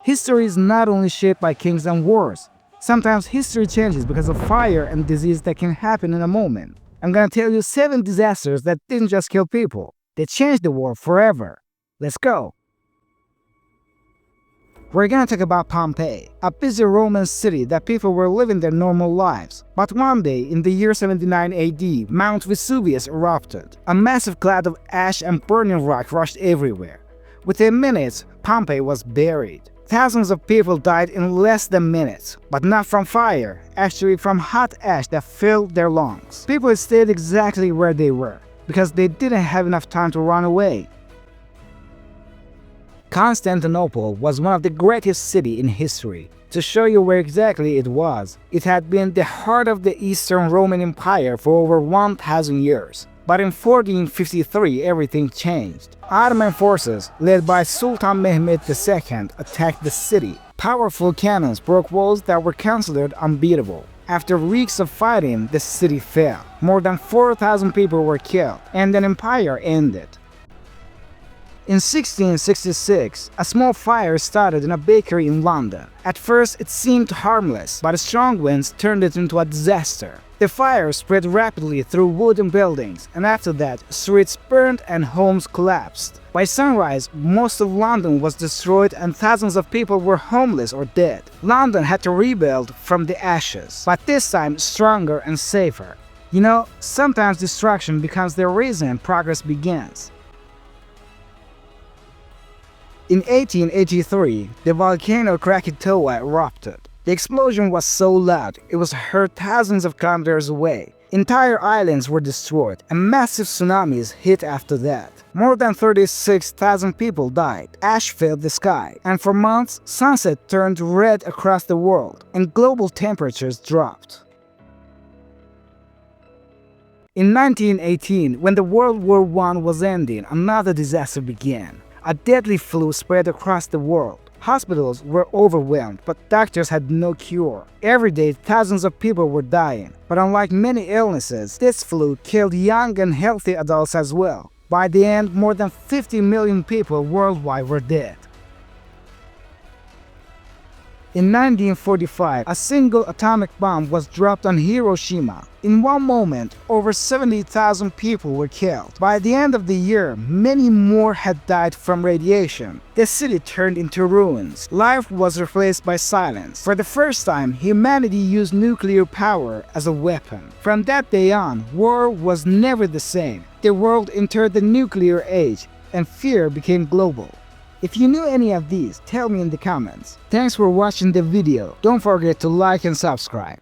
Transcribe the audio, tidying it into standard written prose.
History is not only shaped by kings and wars. Sometimes history changes because of fire and disease that can happen in a moment. I'm gonna tell you 7 disasters that didn't just kill people, they changed the world forever. Let's go! We're gonna talk about Pompeii, a busy Roman city that people were living their normal lives. But one day, in the year 79 AD, Mount Vesuvius erupted. A massive cloud of ash and burning rock rushed everywhere. Within minutes, Pompeii was buried. Thousands of people died in less than minutes, but not from fire, actually from hot ash that filled their lungs. People stayed exactly where they were, because they didn't have enough time to run away. Constantinople was one of the greatest cities in history. To show you where exactly it was, it had been the heart of the Eastern Roman Empire for over 1,000 years. But in 1453, everything changed. Ottoman forces, led by Sultan Mehmed II, attacked the city. Powerful cannons broke walls that were considered unbeatable. After weeks of fighting, the city fell. More than 4,000 people were killed, and an empire ended. In 1666, a small fire started in a bakery in London. At first, it seemed harmless, but strong winds turned it into a disaster. The fire spread rapidly through wooden buildings, and after that, streets burned and homes collapsed. By sunrise, most of London was destroyed and thousands of people were homeless or dead. London had to rebuild from the ashes, but this time stronger and safer. You know, sometimes destruction becomes the reason progress begins. In 1883, the volcano Krakatoa erupted. The explosion was so loud, it was heard thousands of kilometers away. Entire islands were destroyed, and massive tsunamis hit after that. More than 36,000 people died. Ash filled the sky, and for months, sunset turned red across the world, and global temperatures dropped. In 1918, when the World War I was ending, another disaster began. A deadly flu spread across the world. Hospitals were overwhelmed, but doctors had no cure. Every day, thousands of people were dying. But unlike many illnesses, this flu killed young and healthy adults as well. By the end, more than 50 million people worldwide were dead. In 1945, a single atomic bomb was dropped on Hiroshima. In one moment, over 70,000 people were killed. By the end of the year, many more had died from radiation. The city turned into ruins. Life was replaced by silence. For the first time, humanity used nuclear power as a weapon. From that day on, war was never the same. The world entered the nuclear age, and fear became global. If you knew any of these, tell me in the comments. Thanks for watching the video. Don't forget to like and subscribe.